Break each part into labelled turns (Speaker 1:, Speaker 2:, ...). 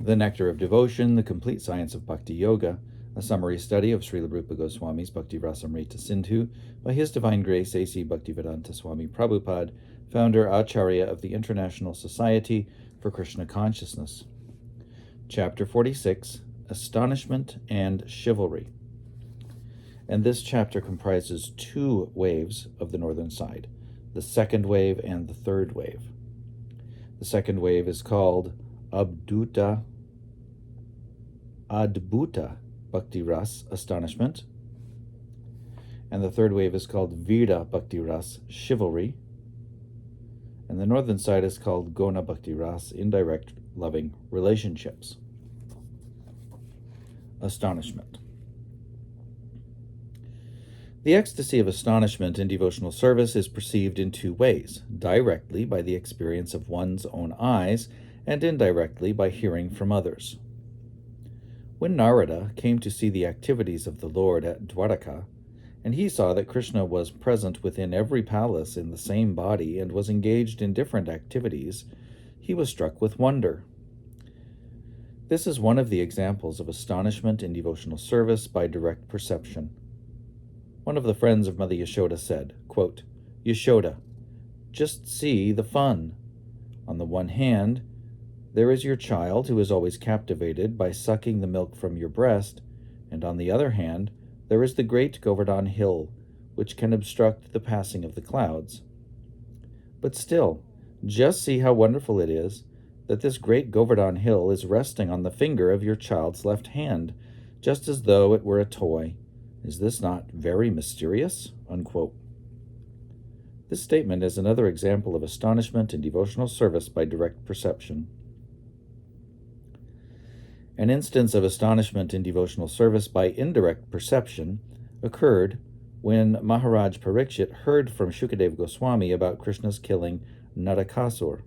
Speaker 1: The Nectar of Devotion, The Complete Science of Bhakti Yoga, a summary study of Srila Rupa Goswami's Bhakti Rasamrita Sindhu by His Divine Grace A.C. Bhaktivedanta Swami Prabhupada, founder Acharya of the International Society for Krishna Consciousness. Chapter 46, Astonishment and Chivalry. And this chapter comprises two waves of the northern side, the second wave and the third wave. The second wave is called Adbhuta Bhakti Ras, Astonishment. And the third wave is called Vira Bhakti Ras, Chivalry. And the northern side is called Gona Bhakti Ras, Indirect Loving Relationships. Astonishment. The ecstasy of astonishment in devotional service is perceived in two ways, directly by the experience of one's own eyes, and indirectly by hearing from others. When Narada came to see the activities of the Lord at Dwaraka, and he saw that Krishna was present within every palace in the same body and was engaged in different activities, he was struck with wonder. This is one of the examples of astonishment in devotional service by direct perception. One of the friends of Mother Yashoda said, quote, "Yashoda, just see the fun. On the one hand, there is your child who is always captivated by sucking the milk from your breast, and on the other hand, there is the great Govardhan Hill, which can obstruct the passing of the clouds. But still, just see how wonderful it is that this great Govardhan Hill is resting on the finger of your child's left hand, just as though it were a toy. Is this not very mysterious?" Unquote. This statement is another example of astonishment in devotional service by direct perception. An instance of astonishment in devotional service by indirect perception occurred when Maharaj Parikshit heard from Shukadeva Goswami about Krishna's killing Narakasur,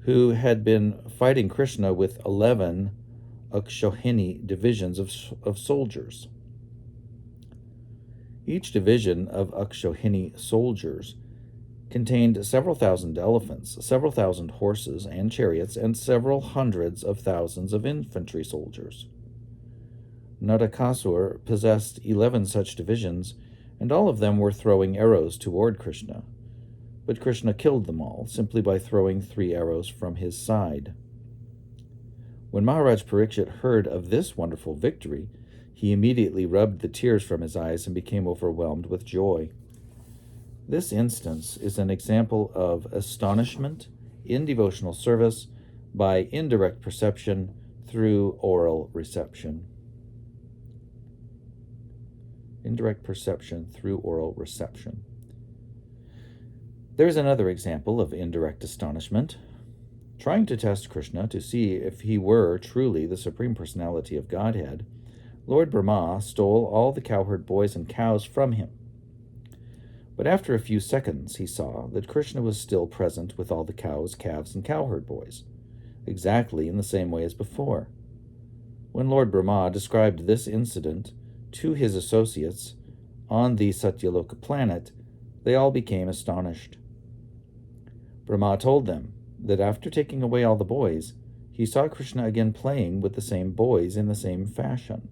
Speaker 1: who had been fighting Krishna with 11 Akshohini divisions of soldiers. Each division of Akshohini soldiers contained several thousand elephants, several thousand horses and chariots, and several hundreds of thousands of infantry soldiers. Narakasur possessed 11 such divisions, and all of them were throwing arrows toward Krishna. But Krishna killed them all simply by throwing 3 arrows from his side. When Maharaj Parikshit heard of this wonderful victory, he immediately rubbed the tears from his eyes and became overwhelmed with joy. This instance is an example of astonishment in devotional service by indirect perception through oral reception. Indirect perception through oral reception. There is another example of indirect astonishment. Trying to test Krishna to see if he were truly the Supreme Personality of Godhead, Lord Brahma stole all the cowherd boys and cows from him. But after a few seconds, he saw that Krishna was still present with all the cows, calves, and cowherd boys, exactly in the same way as before. When Lord Brahma described this incident to his associates on the Satyaloka planet, they all became astonished. Brahma told them that after taking away all the boys, he saw Krishna again playing with the same boys in the same fashion.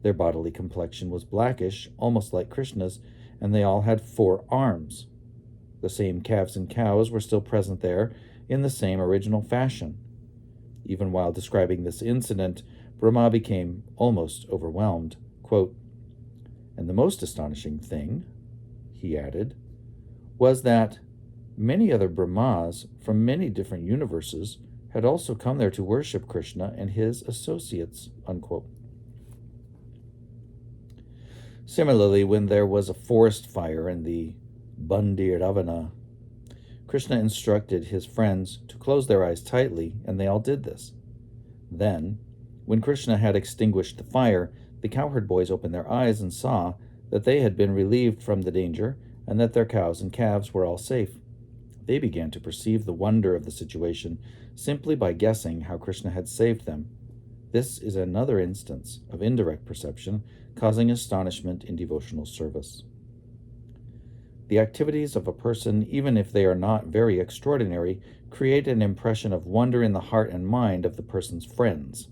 Speaker 1: Their bodily complexion was blackish, almost like Krishna's, and they all had 4 arms. The same calves and cows were still present there in the same original fashion. Even while describing this incident, Brahma became almost overwhelmed. Quote, "And the most astonishing thing," he added, "was that many other Brahmas from many different universes had also come there to worship Krishna and his associates." Unquote. Similarly, when there was a forest fire in the Bandiravana, Krishna instructed his friends to close their eyes tightly, and they all did this. Then, when Krishna had extinguished the fire, the cowherd boys opened their eyes and saw that they had been relieved from the danger and that their cows and calves were all safe. They began to perceive the wonder of the situation simply by guessing how Krishna had saved them. This is another instance of indirect perception causing astonishment in devotional service. the activities of a person, even if they are not very extraordinary, create an impression of wonder in the heart and mind of the person's friends.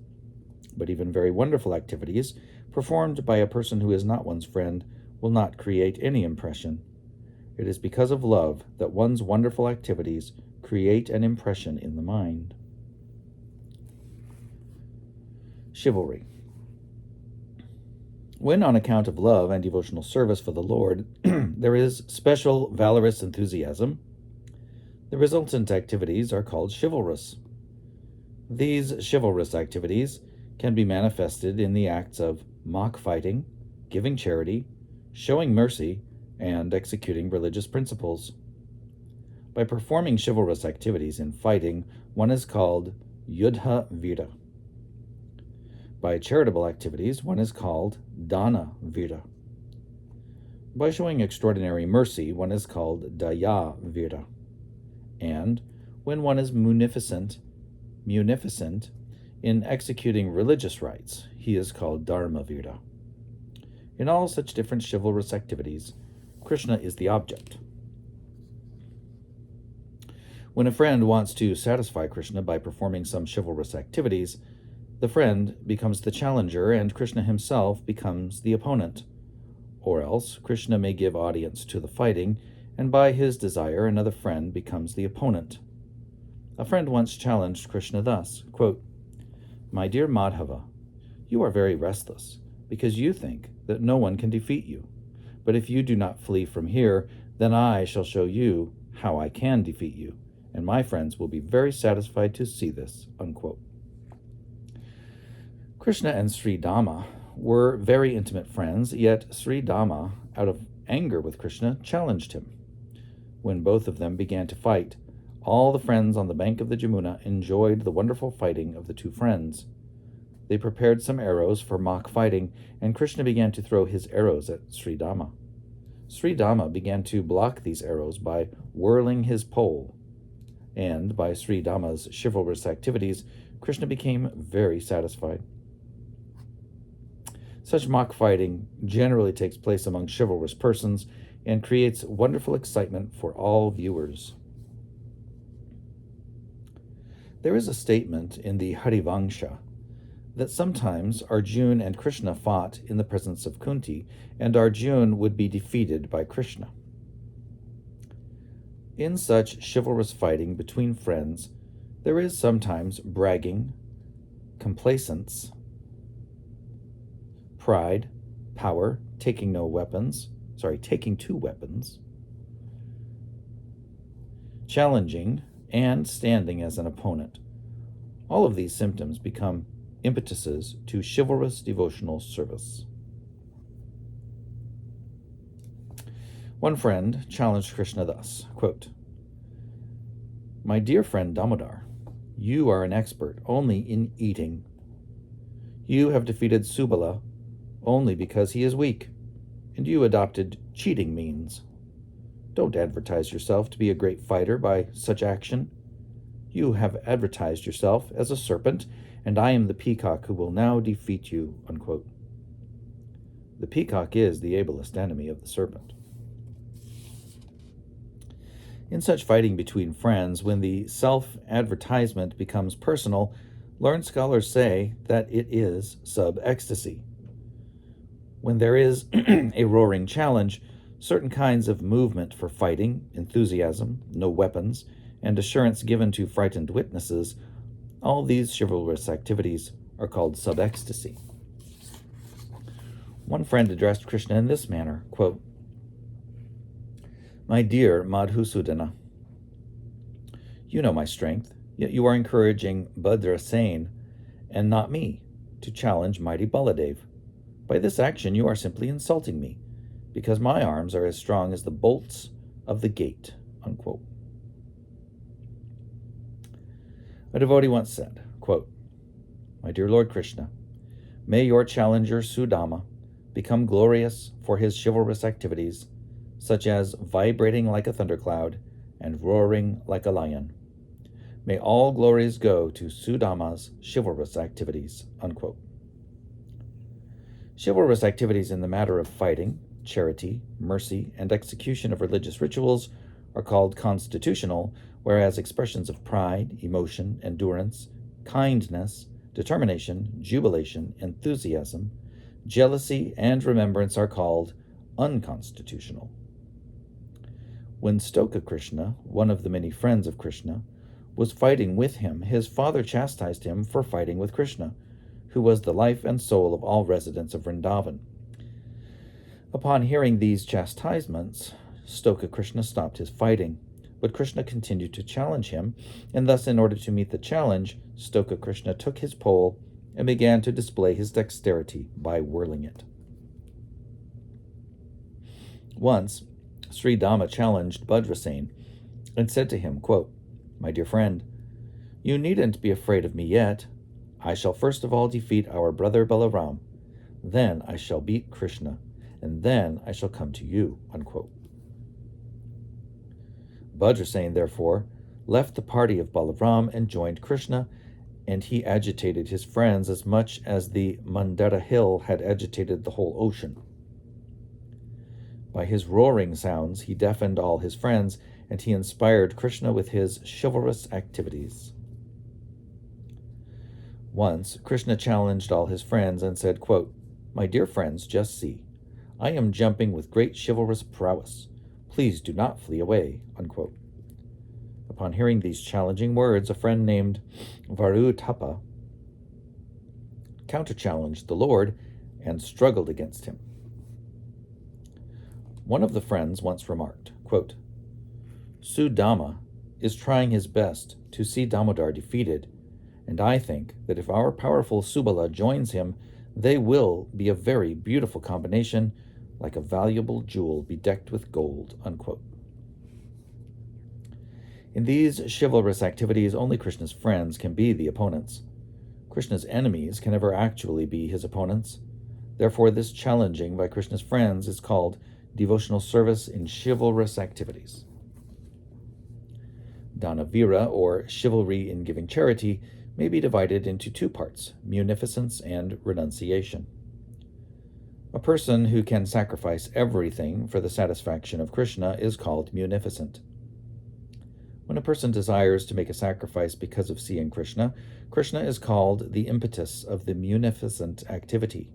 Speaker 1: But even very wonderful activities, performed by a person who is not one's friend, will not create any impression. It is because of love that one's wonderful activities create an impression in the mind. Chivalry. When on account of love and devotional service for the Lord, there is special valorous enthusiasm, the resultant activities are called chivalrous. These chivalrous activities can be manifested in the acts of mock fighting, giving charity, showing mercy, and executing religious principles. By performing chivalrous activities in fighting, one is called Yudha Vira. By charitable activities, one is called Dana Vira. By showing extraordinary mercy, one is called Daya Vira. And when one is munificent in executing religious rites, he is called Dharma Vira. In all such different chivalrous activities, Krishna is the object. When a friend wants to satisfy Krishna by performing some chivalrous activities, the friend becomes the challenger and Krishna himself becomes the opponent. Or else, Krishna may give audience to the fighting, and by his desire another friend becomes the opponent. A friend once challenged Krishna thus, quote, "My dear Madhava, you are very restless, because you think that no one can defeat you. But if you do not flee from here, then I shall show you how I can defeat you, and my friends will be very satisfied to see this." Unquote. Krishna and Sri Dama were very intimate friends, yet Sri Dama, out of anger with Krishna, challenged him. When both of them began to fight, all the friends on the bank of the Jamuna enjoyed the wonderful fighting of the two friends. They prepared some arrows for mock fighting, and Krishna began to throw his arrows at Sri Dama. Sri Dama began to block these arrows by whirling his pole, and by Sri Dama's chivalrous activities, Krishna became very satisfied. Such mock fighting generally takes place among chivalrous persons and creates wonderful excitement for all viewers. There is a statement in the Harivangsha that sometimes Arjuna and Krishna fought in the presence of Kunti, and Arjuna would be defeated by Krishna. In such chivalrous fighting between friends, there is sometimes bragging, complacence, pride, power, taking two weapons, challenging, and standing as an opponent. All of these symptoms become impetuses to chivalrous devotional service. One friend challenged Krishna thus, quote, "My dear friend Damodar, you are an expert only in eating. You have defeated Subala only because he is weak, and you adopted cheating means. Don't advertise yourself to be a great fighter by such action. You have advertised yourself as a serpent, and I am the peacock who will now defeat you." Unquote. The peacock is the ablest enemy of the serpent. In such fighting between friends, when the self-advertisement becomes personal, learned scholars say that it is sub-ecstasy. When there is a roaring challenge, certain kinds of movement for fighting, enthusiasm, no weapons, and assurance given to frightened witnesses, all these chivalrous activities are called sub-ecstasy. One friend addressed Krishna in this manner, quote, "My dear Madhusudana, you know my strength, yet you are encouraging Bhadrasena and not me to challenge mighty Baladev. By this action you are simply insulting me, because my arms are as strong as the bolts of the gate." Unquote. A devotee once said, quote, "My dear Lord Krishna, may your challenger Sudama become glorious for his chivalrous activities, such as vibrating like a thundercloud and roaring like a lion. May all glories go to Sudama's chivalrous activities." Unquote. Chivalrous activities in the matter of fighting charity, mercy, and execution of religious rituals are called constitutional, whereas expressions of pride, emotion, endurance, kindness, determination, jubilation, enthusiasm, jealousy, and remembrance are called unconstitutional. When Stoka Krishna, one of the many friends of Krishna, was fighting with him, his father chastised him for fighting with Krishna, who was the life and soul of all residents of Vrindavan. Upon hearing these chastisements, Stoka Krishna stopped his fighting, but Krishna continued to challenge him, and thus, in order to meet the challenge, Stoka Krishna took his pole and began to display his dexterity by whirling it. Once, Sri Dhamma challenged Bhadrasena and said to him, quote, "My dear friend, you needn't be afraid of me yet. I shall first of all defeat our brother Balaram. Then I shall beat Krishna, and then I shall come to you." Unquote. Bhadrasena, therefore, left the party of Balaram and joined Krishna, and he agitated his friends as much as the Mandara hill had agitated the whole ocean. By his roaring sounds, he deafened all his friends, and he inspired Krishna with his chivalrous activities. Once, Krishna challenged all his friends and said, quote, "My dear friends, just see. I am jumping with great chivalrous prowess. Please do not flee away." Unquote. Upon hearing these challenging words, a friend named Varutapa counter-challenged the Lord and struggled against him. One of the friends once remarked, quote, "Sudama is trying his best to see Damodar defeated, and I think that if our powerful Subala joins him, they will be a very beautiful combination, like a valuable jewel bedecked with gold." Unquote. In these chivalrous activities, only Krishna's friends can be the opponents. Krishna's enemies can never actually be his opponents. Therefore, this challenging by Krishna's friends is called devotional service in chivalrous activities. Danavira, or chivalry in giving charity, may be divided into two parts, munificence and renunciation. A person who can sacrifice everything for the satisfaction of Krishna is called munificent. When a person desires to make a sacrifice because of seeing Krishna, Krishna is called the impetus of the munificent activity.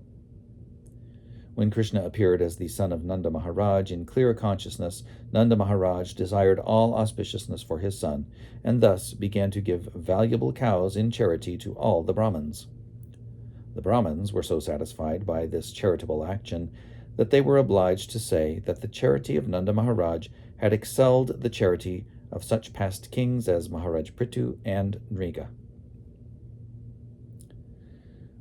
Speaker 1: When Krishna appeared as the son of Nanda Maharaj in clear consciousness, Nanda Maharaj desired all auspiciousness for his son, and thus began to give valuable cows in charity to all the Brahmins. The Brahmins were so satisfied by this charitable action that they were obliged to say that the charity of Nanda Maharaj had excelled the charity of such past kings as Maharaj Prithu and Nriga.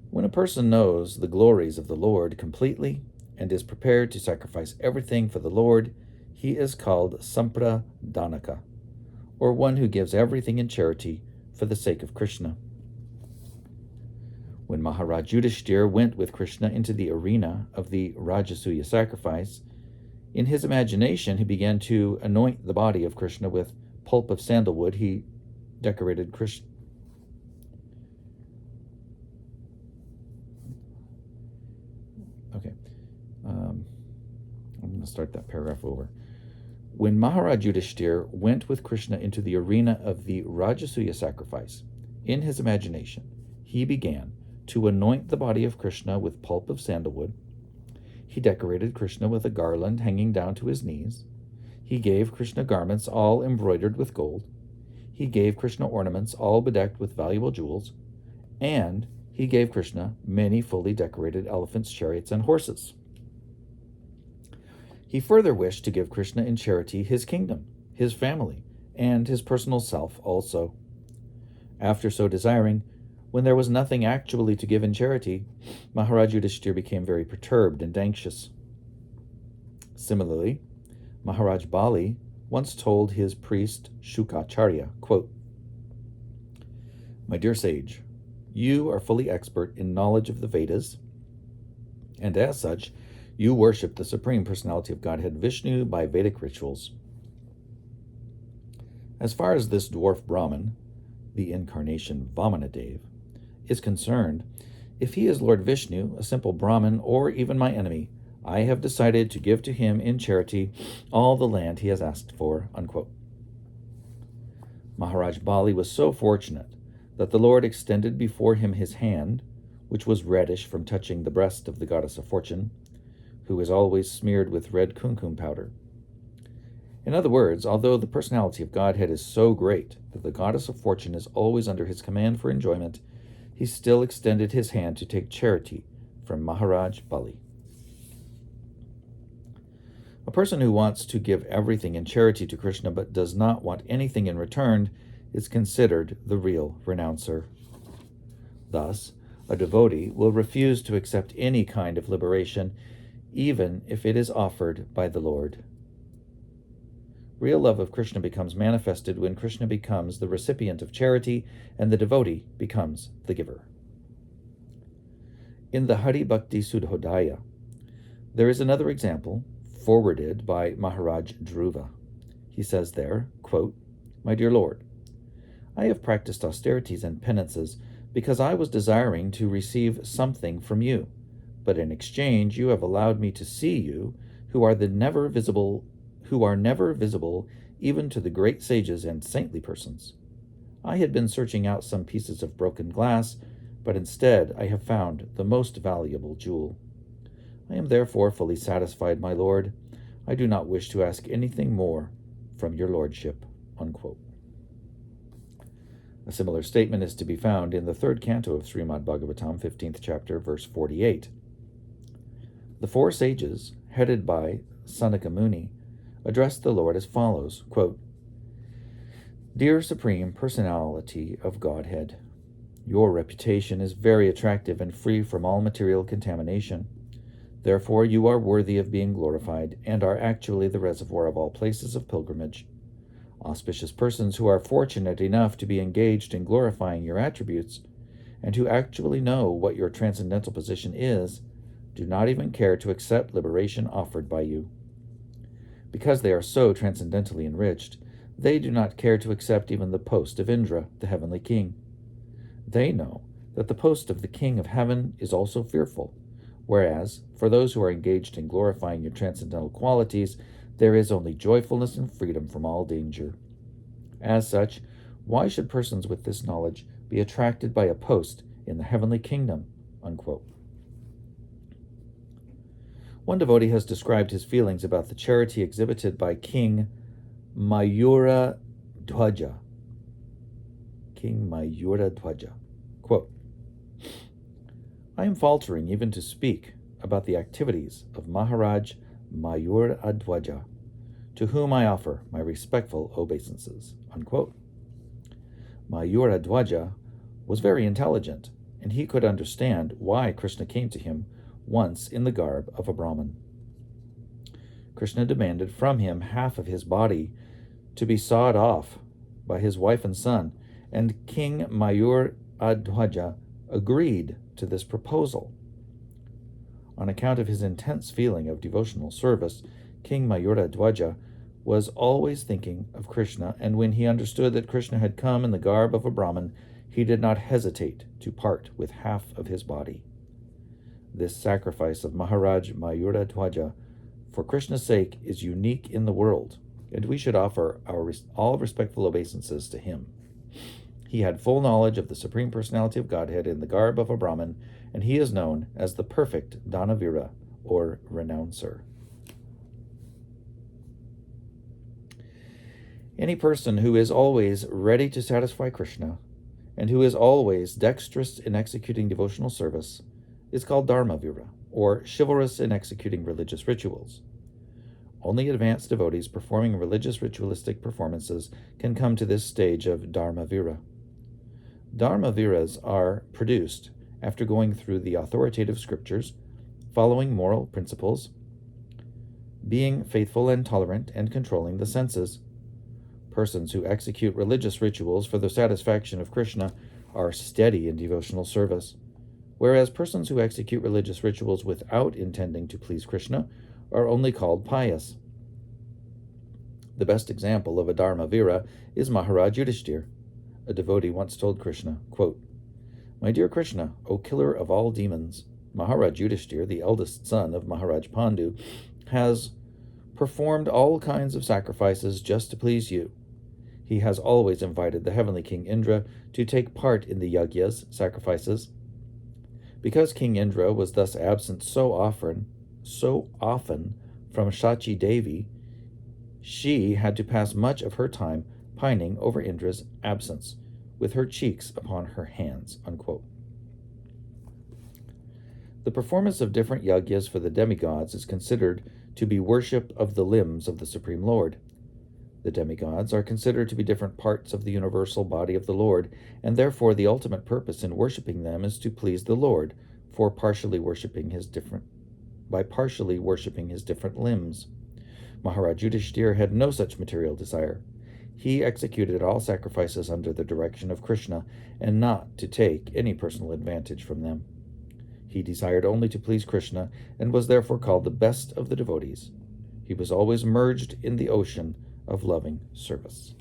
Speaker 1: When a person knows the glories of the Lord completely and is prepared to sacrifice everything for the Lord, he is called Sampradhanaka, or one who gives everything in charity for the sake of Krishna. When Maharaj Yudhishthira went with Krishna into the arena of the Rajasuya sacrifice, in his imagination he began to anoint the body of Krishna with pulp of sandalwood. He decorated Krishna. I'm going to start that paragraph over. When Maharaj Yudhishthira went with Krishna into the arena of the Rajasuya sacrifice, in his imagination, he began to anoint the body of Krishna with pulp of sandalwood. He decorated Krishna with a garland hanging down to his knees. He gave Krishna garments all embroidered with gold. He gave Krishna ornaments all bedecked with valuable jewels. And he gave Krishna many fully decorated elephants, chariots, and horses. He further wished to give Krishna in charity his kingdom, his family, and his personal self also. After so desiring, when there was nothing actually to give in charity, Maharaj Yudhishthira became very perturbed and anxious. Similarly, Maharaj Bali once told his priest Shukacharya, quote, "My dear sage, you are fully expert in knowledge of the Vedas, and as such, you worship the Supreme Personality of Godhead Vishnu by Vedic rituals. As far as this dwarf Brahmin, the incarnation Vamanadev, is concerned, if he is Lord Vishnu, a simple Brahmin, or even my enemy, I have decided to give to him in charity all the land he has asked for, unquote. Maharaj Bali was so fortunate that the Lord extended before him his hand, which was reddish from touching the breast of the goddess of fortune, who is always smeared with red kumkum powder. In other words, although the personality of Godhead is so great that the goddess of fortune is always under his command for enjoyment, he still extended his hand to take charity from Maharaj Bali. A person who wants to give everything in charity to Krishna but does not want anything in return is considered the real renouncer. Thus, a devotee will refuse to accept any kind of liberation, even if it is offered by the Lord. Real love of Krishna becomes manifested when Krishna becomes the recipient of charity and the devotee becomes the giver. In the Hari Bhakti Sudhodaya, there is another example forwarded by Maharaj Dhruva. He says there, quote, "My dear Lord, I have practiced austerities and penances because I was desiring to receive something from you, but in exchange you have allowed me to see you, who are never visible even to the great sages and saintly persons. I had been searching out some pieces of broken glass, but instead I have found the most valuable jewel. I am therefore fully satisfied, my Lord. I do not wish to ask anything more from your lordship," unquote. A similar statement is to be found in the third canto of Srimad Bhagavatam, 15th chapter, verse 48. The four sages, headed by Sanaka Muni, addressed the Lord as follows, quote, "Dear Supreme Personality of Godhead, your reputation is very attractive and free from all material contamination. Therefore, you are worthy of being glorified and are actually the reservoir of all places of pilgrimage. Auspicious persons who are fortunate enough to be engaged in glorifying your attributes and who actually know what your transcendental position is, do not even care to accept liberation offered by you. Because they are so transcendentally enriched, they do not care to accept even the post of Indra, the heavenly king. They know that the post of the king of heaven is also fearful, whereas, for those who are engaged in glorifying your transcendental qualities, there is only joyfulness and freedom from all danger. As such, why should persons with this knowledge be attracted by a post in the heavenly kingdom?" Unquote. One devotee has described his feelings about the charity exhibited by King Mayura Dhwaja. Quote, "I am faltering even to speak about the activities of Maharaj Mayur Adwaja, to whom I offer my respectful obeisances." Unquote. Mayur Adwaja was very intelligent, and he could understand why Krishna came to him once in the garb of a Brahmin. Krishna demanded from him half of his body to be sawed off by his wife and son, and King Mayur Adwaja agreed to this proposal. On account of his intense feeling of devotional service, King Mayura Dhwaja was always thinking of Krishna, and when he understood that Krishna had come in the garb of a Brahmin, he did not hesitate to part with half of his body. This sacrifice of Maharaj Mayura Dhwaja for Krishna's sake is unique in the world, and we should offer all respectful obeisances to him. He had full knowledge of the Supreme Personality of Godhead in the garb of a Brahmin, and he is known as the perfect Dhanavira, or renouncer. Any person who is always ready to satisfy Krishna, and who is always dexterous in executing devotional service, is called Dharmavira, or chivalrous in executing religious rituals. Only advanced devotees performing religious ritualistic performances can come to this stage of Dharmavira. Dharmaviras are produced after going through the authoritative scriptures, following moral principles, being faithful and tolerant, and controlling the senses. Persons who execute religious rituals for the satisfaction of Krishna are steady in devotional service, whereas persons who execute religious rituals without intending to please Krishna are only called pious. The best example of a Dharmavira is Maharaj Yudhishthir. A devotee once told Krishna, quote, "My dear Krishna, O killer of all demons, Maharaj Yudhishthir, the eldest son of Maharaj Pandu, has performed all kinds of sacrifices just to please you. He has always invited the heavenly King Indra to take part in the yagyas, sacrifices. Because King Indra was thus absent so often from Shachi Devi, she had to pass much of her time pining over Indra's absence, with her cheeks upon her hands." Unquote. The performance of different yagyas for the demigods is considered to be worship of the limbs of the Supreme Lord. The demigods are considered to be different parts of the universal body of the Lord, and therefore the ultimate purpose in worshipping them is to please the Lord, by partially worshipping his different limbs. Maharaj Yudhishthir had no such material desire. He executed all sacrifices under the direction of Krishna, and not to take any personal advantage from them. He desired only to please Krishna, and was therefore called the best of the devotees. He was always merged in the ocean of loving service.